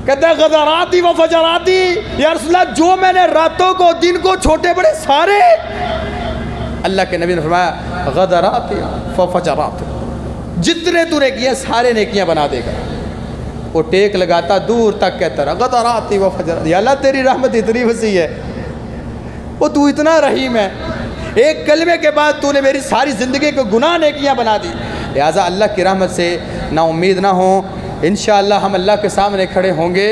کہتا ہے غدراتی و فجراتی، یا رسول اللہ جو میں نے راتوں کو دن کو چھوٹے بڑے سارے، اللہ کے نبی نے فرمایا غدراتی و فجراتی، جتنے تو نے کیے سارے نیکیاں بنا دے گا۔ وہ ٹیک لگاتا دور تک کہتا رہا غدراتی و فجراتی، یا اللہ تیری رحمت اتنی وسیع ہے، وہ تو اتنا رحیم ہے، ایک کلمے کے بعد تو نے میری ساری زندگی کو گناہ نیکیاں بنا دی۔ لہٰذا اللہ کی رحمت سے نا امید نہ ہوں، انشاءاللہ ہم اللہ کے سامنے کھڑے ہوں گے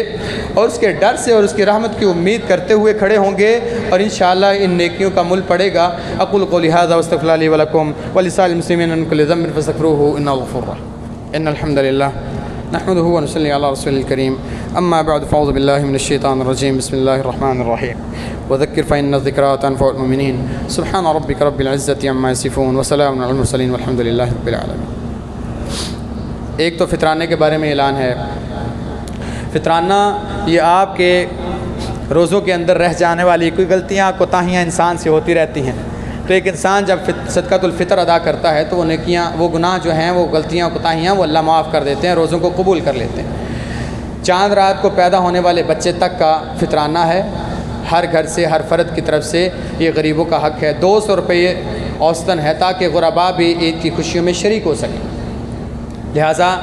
اور اس کے ڈر سے اور اس کی رحمت کی امید کرتے ہوئے کھڑے ہوں گے، اور انشاءاللہ ان نیکیوں کا مل پڑے گا۔ اقول قولی ھذا واستغفر اللہ لی ولکم ولسائر المسلمین من کل ذنب فاستغفروہ انہ غفور رحیم۔ ان الحمد للہ نحمده ونصلي على رسول الكريم، اما بعد فاعوذ بالله من الشيطان الرجيم، بسم الله الرحمن الرحيم، وذكر فإن الذكرى تنفع المؤمنين، سبحان ربك رب العزة عما يصفون وسلام على المرسلين والحمد لله رب العالمين۔ ایک تو فطرانے کے بارے میں اعلان ہے۔ فطرانہ یہ آپ کے روزوں کے اندر رہ جانے والی کوئی غلطیاں کوتاہیاں انسان سے ہوتی رہتی ہیں، تو ایک انسان جب صدقۃ الفطر ادا کرتا ہے تو وہ نیکیاں، وہ گناہ جو ہیں، وہ غلطیاں کوتاہیاں وہ اللہ معاف کر دیتے ہیں، روزوں کو قبول کر لیتے ہیں۔ چاند رات کو پیدا ہونے والے بچے تک کا فطرانہ ہے، ہر گھر سے، ہر فرد کی طرف سے یہ غریبوں کا حق ہے۔ 200 روپے اوسطاً ہے تاکہ غرباء بھی عید کی خوشیوں میں شریک ہو سکیں، لہٰذا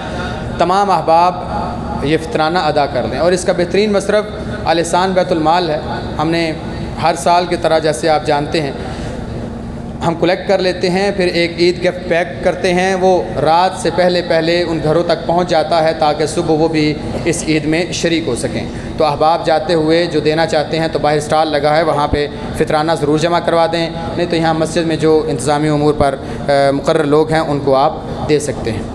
تمام احباب یہ فطرانہ ادا کر دیں۔ اور اس کا بہترین مصرف الحسان بیت المال ہے۔ ہم نے ہر سال کی طرح جیسے آپ جانتے ہیں ہم کلیکٹ کر لیتے ہیں، پھر ایک عید گفٹ پیک کرتے ہیں، وہ رات سے پہلے ان گھروں تک پہنچ جاتا ہے تاکہ صبح وہ بھی اس عید میں شریک ہو سکیں۔ تو احباب جاتے ہوئے جو دینا چاہتے ہیں تو باہر اسٹال لگا ہے، وہاں پہ فطرانہ ضرور جمع کروا دیں، نہیں تو یہاں مسجد میں جو انتظامی امور پر مقرر لوگ ہیں ان کو آپ دے سکتے ہیں۔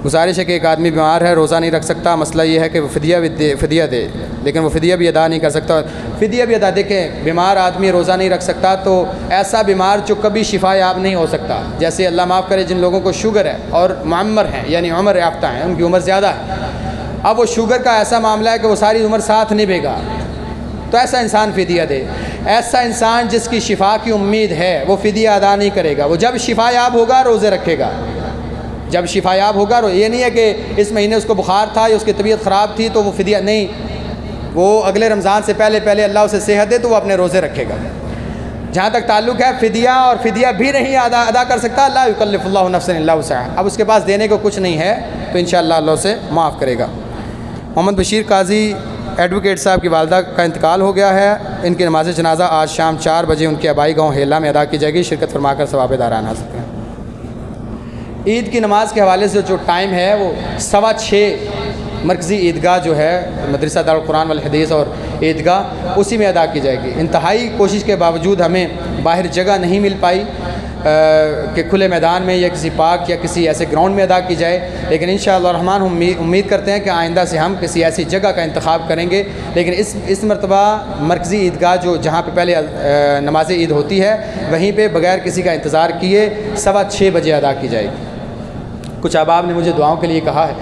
گزارش ہے کہ ایک آدمی بیمار ہے، روزہ نہیں رکھ سکتا، مسئلہ یہ ہے کہ وہ فدیہ دے، لیکن وہ فدیہ بھی ادا نہیں کر سکتا۔ فدیہ بھی ادا، دیکھیں بیمار آدمی روزہ نہیں رکھ سکتا تو ایسا بیمار جو کبھی شفا یاب نہیں ہو سکتا، جیسے اللہ معاف کرے جن لوگوں کو شوگر ہے اور معمر ہیں یعنی عمر یافتہ ہیں، ان کی عمر زیادہ ہے، اب وہ شوگر کا ایسا معاملہ ہے کہ وہ ساری عمر ساتھ نبھے گا، تو ایسا انسان فدیہ دے۔ ایسا انسان جس کی شفا کی امید ہے وہ فدیہ ادا نہیں کرے گا، وہ جب شفا یاب ہوگا روزے رکھے گا، جب شفا یاب ہوگا۔ یہ نہیں ہے کہ اس مہینے اس کو بخار تھا یا اس کی طبیعت خراب تھی تو وہ فدیہ نہیں، وہ اگلے رمضان سے پہلے اللہ اسے صحت دے تو وہ اپنے روزے رکھے گا۔ جہاں تک تعلق ہے فدیہ اور فدیہ بھی نہیں ادا کر سکتا، لا یکلف اللہ نفسا الا وسعہا، اب اس کے پاس دینے کو کچھ نہیں ہے تو انشاءاللہ اللہ اسے معاف کرے گا۔ محمد بشیر قاضی ایڈوکیٹ صاحب کی والدہ کا انتقال ہو گیا ہے، ان کی نماز جنازہ آج شام 4 بجے ان کے آبائی گاؤں ہیلا میں ادا کی جائے گی، شرکت فرما کر ثواب داران حاصل کریں۔ عید کی نماز کے حوالے سے جو ٹائم ہے وہ 6:15 مرکزی عیدگاہ جو ہے مدرسہ دارالقرآن والحدیث اور عیدگاہ اسی میں ادا کی جائے گی۔ انتہائی کوشش کے باوجود ہمیں باہر جگہ نہیں مل پائی کہ کھلے میدان میں یا کسی پارک یا کسی ایسے گراؤنڈ میں ادا کی جائے، لیکن انشاءاللہ الرحمن ہم امید کرتے ہیں کہ آئندہ سے ہم کسی ایسی جگہ کا انتخاب کریں گے، لیکن اس مرتبہ مرکزی عیدگاہ جہاں پہ پہلے نماز عید ہوتی ہے وہیں پہ بغیر کسی کا انتظار کیے 6:15 بجے ادا کی جائے گی۔ کچھ احباب نے مجھے دعاؤں کے لیے کہا ہے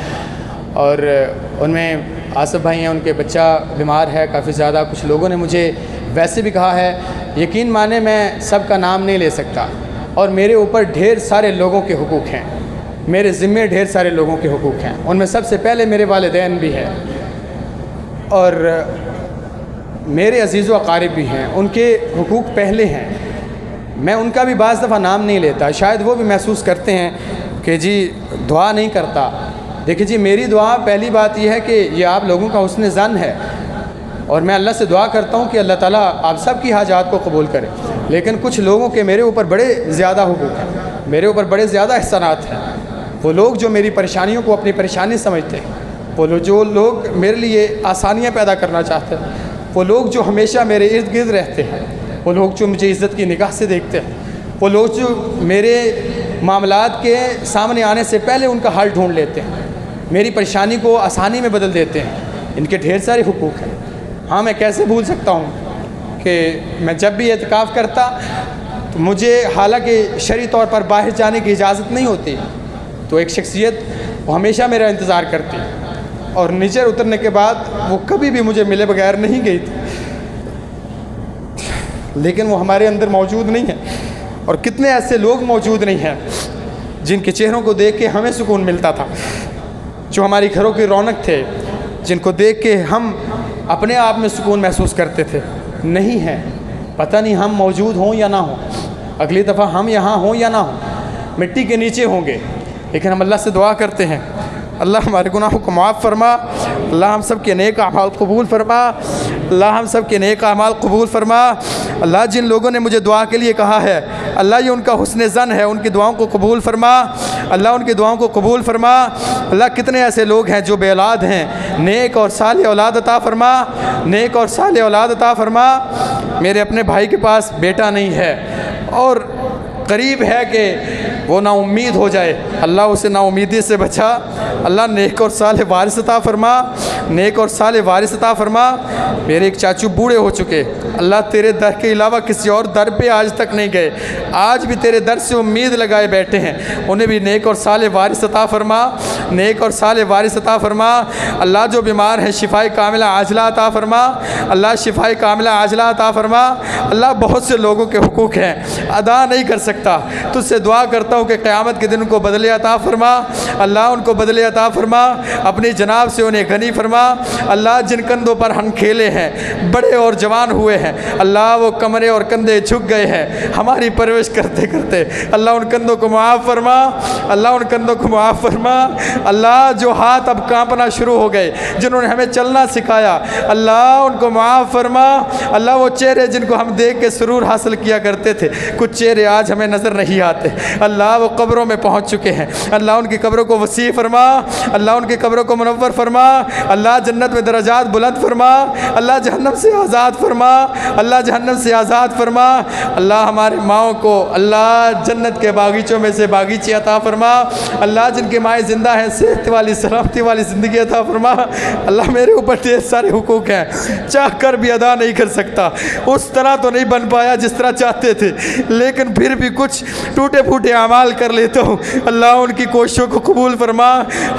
اور ان میں آصف بھائی ہیں، ان کے بچہ بیمار ہے کافی زیادہ، کچھ لوگوں نے مجھے ویسے بھی کہا ہے، یقین مانے میں سب کا نام نہیں لے سکتا، اور میرے اوپر ڈھیر سارے لوگوں کے حقوق ہیں، میرے ذمے ڈھیر سارے لوگوں کے حقوق ہیں، ان میں سب سے پہلے میرے والدین بھی ہیں اور میرے عزیز و اقارب بھی ہیں، ان کے حقوق پہلے ہیں، میں ان کا بھی بعض دفعہ نام نہیں لیتا، شاید وہ بھی محسوس کرتے ہیں کہ جی دعا نہیں کرتا۔ دیکھیں جی میری دعا پہلی بات یہ ہے کہ یہ آپ لوگوں کا حسن ظن ہے، اور میں اللہ سے دعا کرتا ہوں کہ اللہ تعالیٰ آپ سب کی حاجات کو قبول کرے۔ لیکن کچھ لوگوں کے میرے اوپر بڑے زیادہ حقوق ہیں، میرے اوپر بڑے زیادہ احسانات ہیں۔ وہ لوگ جو میری پریشانیوں کو اپنی پریشانی سمجھتے ہیں، وہ جو لوگ میرے لیے آسانیاں پیدا کرنا چاہتے ہیں، وہ لوگ جو ہمیشہ میرے ارد گرد رہتے ہیں، وہ لوگ جو مجھے عزت کی نگاہ سے دیکھتے ہیں، وہ لوگ جو میرے معاملات کے سامنے آنے سے پہلے ان کا حل ڈھونڈ لیتے ہیں، میری پریشانی کو آسانی میں بدل دیتے ہیں، ان کے ڈھیر سارے حقوق ہیں۔ ہاں، میں کیسے بھول سکتا ہوں کہ میں جب بھی اعتکاف کرتا تو مجھے حالانکہ شرعی طور پر باہر جانے کی اجازت نہیں ہوتی، تو ایک شخصیت وہ ہمیشہ میرا انتظار کرتی، اور نیچے اترنے کے بعد وہ کبھی بھی مجھے ملے بغیر نہیں گئی تھی، لیکن وہ ہمارے اندر موجود نہیں ہے۔ اور کتنے ایسے لوگ موجود نہیں ہیں جن کے چہروں کو دیکھ کے ہمیں سکون ملتا تھا، جو ہماری گھروں کی رونق تھے، جن کو دیکھ کے ہم اپنے آپ میں سکون محسوس کرتے تھے، نہیں ہیں۔ پتہ نہیں ہم موجود ہوں یا نہ ہوں، اگلی دفعہ ہم یہاں ہوں یا نہ ہوں، مٹی کے نیچے ہوں گے، لیکن ہم اللہ سے دعا کرتے ہیں، اللہ ہمارے گناہوں کو معاف فرما، اللہ ہم سب کے نیک اعمال قبول فرما، اللہ ہم سب کے نیک اعمال قبول فرما۔ اللہ جن لوگوں نے مجھے دعا کے لیے کہا ہے، اللہ یہ ان کا حسن ظن ہے، ان کی دعاؤں کو قبول فرما، اللہ ان کی دعاؤں کو قبول فرما۔ اللہ کتنے ایسے لوگ ہیں جو بے اولاد ہیں، نیک اور صالح اولاد عطا فرما، نیک اور صالح اولاد عطا فرما۔ میرے اپنے بھائی کے پاس بیٹا نہیں ہے اور قریب ہے کہ وہ نا امید ہو جائے، اللہ اسے نا امیدی سے بچا، اللہ نیک اور صالح وارث عطا فرما، نیک اور صالح وارث عطا فرما۔ میرے ایک چاچو بوڑھے ہو چکے، اللہ تیرے در کے علاوہ کسی اور در پہ آج تک نہیں گئے، آج بھی تیرے در سے امید لگائے بیٹھے ہیں، انہیں بھی نیک اور صالح وارث عطا فرما، نیک اور صالح وارث عطا فرما۔ اللہ جو بیمار ہیں شفائے کاملہ عاجلہ عطا فرما، اللہ شفائے کاملہ عاجلہ عطا فرما۔ اللہ بہت سے لوگوں کے حقوق ہیں، ادا نہیں کر سکتا، تجھ سے دعا کرتا ہوں کہ قیامت کے دن ان کو بدلے عطا فرما، اللہ ان کو بدلے عطا فرما، اپنی جناب سے انہیں غنی فرما۔ اللہ جن کندھوں پر ہم کھیلے ہیں، بڑے اور جوان ہوئے ہیں، اللہ وہ کمرے اور کندھے جھک گئے ہیں ہماری پرورش کرتے کرتے، اللہ ان کندھوں کو معاف فرما، اللہ ان کندھوں کو معاف فرما۔ اللہ جو ہاتھ اب کانپنا شروع ہو گئے، جنہوں نے ہمیں چلنا سکھایا، اللہ ان کو معاف فرما۔ اللہ وہ چہرے جن کو ہم دیکھ کے سرور حاصل کیا کرتے تھے، کچھ چہرے آج ہمیں نظر نہیں آتے، اللہ وہ قبروں میں پہنچ چکے ہیں، اللہ ان کی قبروں کو وسیع فرما، اللہ ان کی قبروں کو منور فرما، اللہ جنت میں درجات بلند فرما، اللہ جہنم سے آزاد فرما، اللہ جہنم سے آزاد فرما۔ اللہ ہمارے ماؤں کو اللہ جنت کے باغیچوں میں سے باغیچے عطا فرما، اللہ جن کے مائیں زندہ ہیں صحت والی سلامتی والی زندگی عطا فرما۔ اللہ میرے اوپر ڈھیر سارے حقوق ہیں، چاہ کر بھی ادا نہیں کر سکتا، اس طرح تو نہیں بن پایا جس طرح چاہتے تھے، لیکن پھر بھی کچھ ٹوٹے پھوٹے اعمال کر لیتا ہوں، اللہ ان کی کوششوں کو قبول فرما۔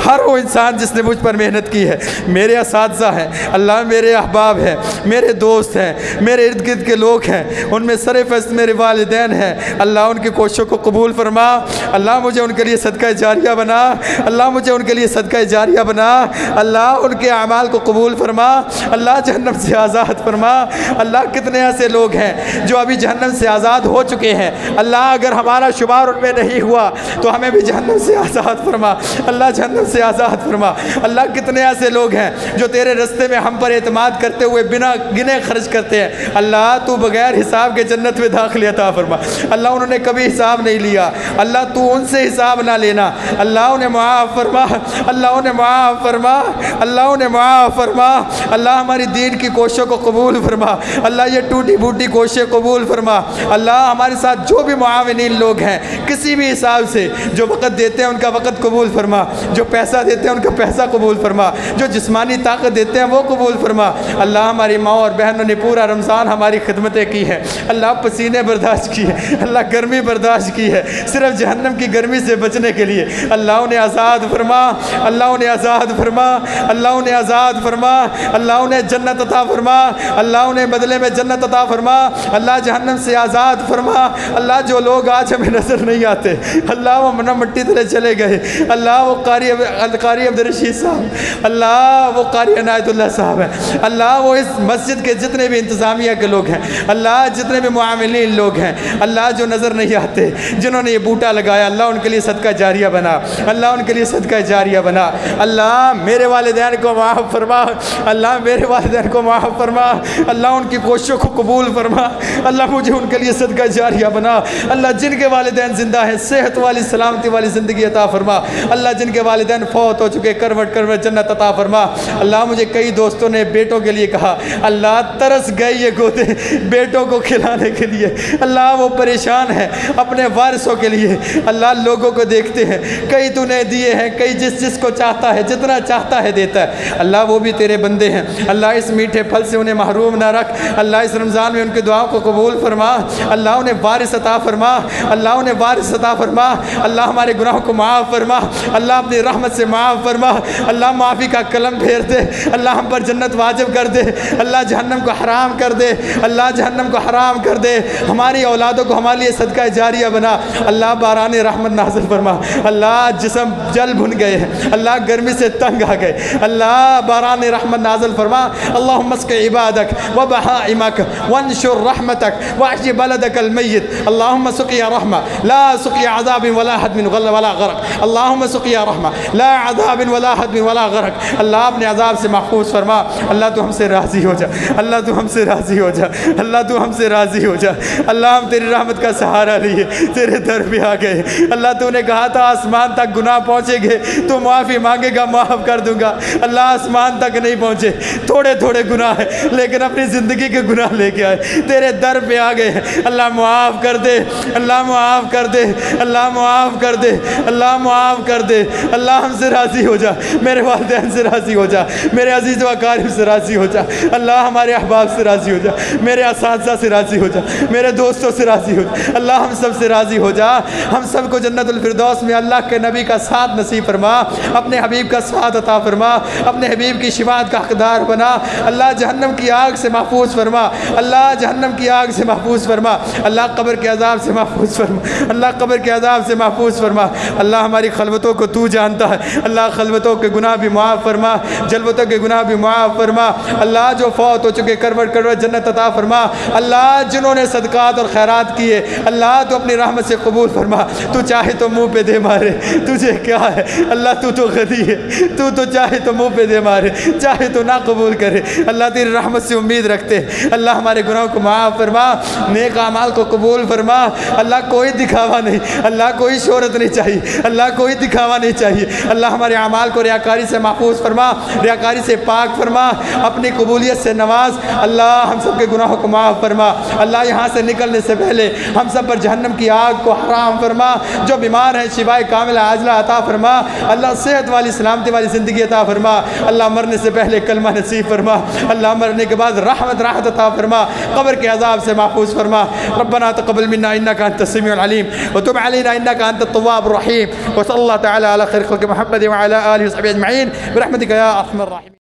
ہر وہ انسان جس نے مجھ پر محنت کی ہے، میرے اساتذہ ہیں، اللہ میرے احباب ہیں، میرے دوست ہیں، میرے ارد گرد کے لوگ ہیں، ان میں سر فہرست میرے والدین ہیں، اللہ ان کی کوششوں کو قبول فرما، اللہ مجھے ان کے لیے صدقہ جاریہ بنا، اللہ مجھے ان کے لیے صدقہ جاریہ بنا، اللہ ان کے اعمال کو قبول فرما، اللہ جہنم سے آزاد فرما۔ اللہ کتنے ایسے لوگ ہیں جو ابھی جہنم سے آزاد ہو چکے ہیں، اللہ اگر ہمارا شمار ان میں نہیں ہوا تو ہمیں بھی جہنم سے آزاد فرما، اللہ جہنم سے آزاد فرما۔ اللہ کتنے ایسے لوگ ہیں جو تیرے رستے میں ہم پر اعتماد کرتے ہوئے بنا گنے خرچ کرتے ہیں، اللہ تو بغیر حساب کے جنت میں داخل عطا فرما، اللہ انہوں نے کبھی حساب نہیں لیا، اللہ تو ان سے حساب نہ لینا، اللہ انہیں معاف فرما، اللہ انہیں معاف فرما، اللہ انہیں معاف فرما۔ اللہ ہماری دین کی کوششوں کو قبول فرما، اللہ یہ ٹوٹی پھوٹی کوششیں قبول فرما۔ اللہ ہمارے ساتھ جو بھی معاونین لوگ ہیں کسی بھی حساب سے، جو وقت دیتے ہیں ان کا وقت قبول فرما، جو پیسہ دیتے ہیں ان کا پیسہ قبول فرما، جو جسمانی طاقت دیتے ہیں وہ قبول فرما۔ اللہ ہماری ماں اور بہنوں نے پورا رمضان ہماری خدمتیں کی ہیں، اللہ پسینے برداشت کیے، اللہ گرمی برداشت کی ہے صرف جہنم کی گرمی سے بچنے کے لیے، اللہ انہیں آزاد فرما، اللہ انہیں آزاد فرما، اللہ انہیں آزاد فرما، اللہ انہیں جنت عطا فرما، اللہ انہیں بدلے میں جنت عطا فرما، اللہ جہنم سے آزاد فرما۔ اللہ جو لوگ آج ہمیں نظر نہیں آتے، اللہ وہ منا مٹی تلے چلے گئے، اللہ وہ قاری عبدالرشید صاحب، اللہ وہ قاری عنایت اللہ صاحب ہیں، اللہ وہ اس مسجد کے جتنے بھی انتظامیہ کے لوگ ہیں، اللہ جتنے بھی معاملین لوگ ہیں، اللہ جو نظر نہیں آتے، جنہوں نے یہ بوٹا لگایا، اللہ ان کے لیے صدقہ جاریہ بنا، اللہ ان کے لیے صدقہ صدقہ جاریہ بنا۔ اللہ میرے والدین کو معاف فرما، اللہ میرے والدین کو معاف فرما، اللہ ان کی کوششوں کو قبول فرما، اللہ مجھے ان کے لیے صدقہ جاریہ بنا۔ اللہ جن کے والدین زندہ ہیں صحت والی سلامتی والی زندگی عطا فرما، اللہ جن کے والدین فوت ہو چکے کروٹ کروٹ جنت عطا فرما۔ اللہ مجھے کئی دوستوں نے بیٹوں کے لیے کہا، اللہ ترس گئے یہ گوتے بیٹوں کو کھلانے کے لیے، اللہ وہ پریشان ہیں اپنے وارثوں کے لیے، اللہ لوگوں کو دیکھتے ہیں، کئی تو نے دیے ہیں، کئی جس کو چاہتا ہے جتنا چاہتا ہے دیتا ہے، اللہ وہ بھی تیرے بندے ہیں، اللہ اس میٹھے پھل سے انہیں محروم نہ رکھ، اللہ اس رمضان میں ان کی دعاؤں کو قبول فرما، اللہ انہیں وارث عطا فرما، اللہ انہیں وارث عطا فرما، اللہ ہمارے گناہوں کو معاف فرما، اللہ اپنی رحمت سے معاف فرما، اللہ معافی کا قلم پھیر دے، اللہ ہم پر جنت واجب کر دے، اللہ جہنم کو حرام کر دے، اللہ جہنم کو حرام کر دے، ہماری اولادوں کو ہمارے لیے صدقہ جاریہ بنا، اللہ باران رحمت نازل فرما، اللہ جسم جل بھن گئے ہیں، اللہ گرمی سے تنگ آ گئے، اللہ باران رحمت نازل فرما، اللہم اسق عبادک وبہائمک وانشر رحمتک واحی بلدک المیت، اللہم سقیا رحمہ لا سقیا عذاب ولا حدم ولا غرق، اللہم سقیا رحمہ لا عذاب ولا حدم ولا غرق، اللہ اپنے عذاب سے محفوظ فرما، اللہ تو ہم سے راضی ہو جا، اللہ تو ہم سے راضی ہو جا، اللہ تو ہم سے راضی ہو جا، اللہ ہم تیری رحمت کا سہارا لیے تیرے در پہ آ گئے، اللہ تو نے کہا تھا آسمان تک گناہ پہنچے گے تو معافی مانگے گا معاف کر دوں گا، اللہ آسمان تک نہیں پہنچے، تھوڑے تھوڑے گناہ ہیں لیکن اپنی زندگی کے گناہ لے کے آئے تیرے در پہ آ گئے، اللہ معاف کر دے، اللہ معاف کر دے، اللہ معاف کر دے، اللہ معاف کر دے، اللہ ہم سے راضی ہو جا، میرے والدین سے راضی ہو جا، میرے عزیز و اقارب سے راضی ہو جا، اللہ ہمارے احباب سے راضی ہو جا، میرے اساتذہ سے راضی ہو جا، میرے دوستوں سے راضی ہو جا، اللہ ہم سب سے راضی ہو جا، ہم سب کو جنت الفردوس میں اللہ کے نبی کا ساتھ نصیب فرما، اپنے حبیب کا ساتھ عطا فرما، اپنے حبیب کی شفاعت کا حقدار بنا، اللہ جہنم کی آگ سے محفوظ فرما، اللہ جہنم کی آگ سے محفوظ فرما، اللہ قبر کے عذاب سے محفوظ فرما، اللہ قبر کے عذاب سے محفوظ فرما، اللہ ہماری خلوتوں کو تو جانتا ہے، اللہ خلوتوں کے گناہ بھی معاف فرما، جلوتوں کے گناہ بھی معاف فرما، اللہ جو فوت ہو چکے کروٹ کروٹ جنت عطا فرما، اللہ جنہوں نے صدقات اور خیرات کیے اللہ تو اپنی رحمت سے قبول فرما، تو چاہے تو منہ پہ دے مارے، تجھے کیا ہے اللہ تو غنی ہے، تو چاہے تو منہ پہ دے مارے، چاہے تو نہ قبول کرے، اللہ تیری رحمت سے امید رکھتے، اللہ ہمارے گناہوں کو معاف فرما، نیک اعمال کو قبول فرما، اللہ کوئی دکھاوا نہیں، اللہ کوئی شہرت نہیں چاہیے، اللہ کوئی دکھاوا نہیں چاہیے، اللہ ہمارے اعمال کو ریاکاری سے محفوظ فرما، ریاکاری سے پاک فرما، اپنی قبولیت سے نواز، اللہ ہم سب کے گناہوں کو معاف فرما، اللہ یہاں سے نکلنے سے پہلے ہم سب پر جہنم کی آگ کو حرام فرما، جو بیمار ہیں شفائے کاملہ عاجلہ عطا فرما، اللہ صحت والی سلامتی والی زندگی عطا فرما، اللہ مرنے سے پہلے کلمہ نصیب فرما، اللہ مرنے کے بعد رحمت عطا فرما، قبر کے عذاب سے محفوظ فرما، ربنا تقبل منا انك انت السميع العليم وتب علينا انك انت التواب الرحيم، وصلى الله تعالى على خير خلق محمد وعلى اله وصحبه اجمعين برحمتك يا ارحم الراحمين.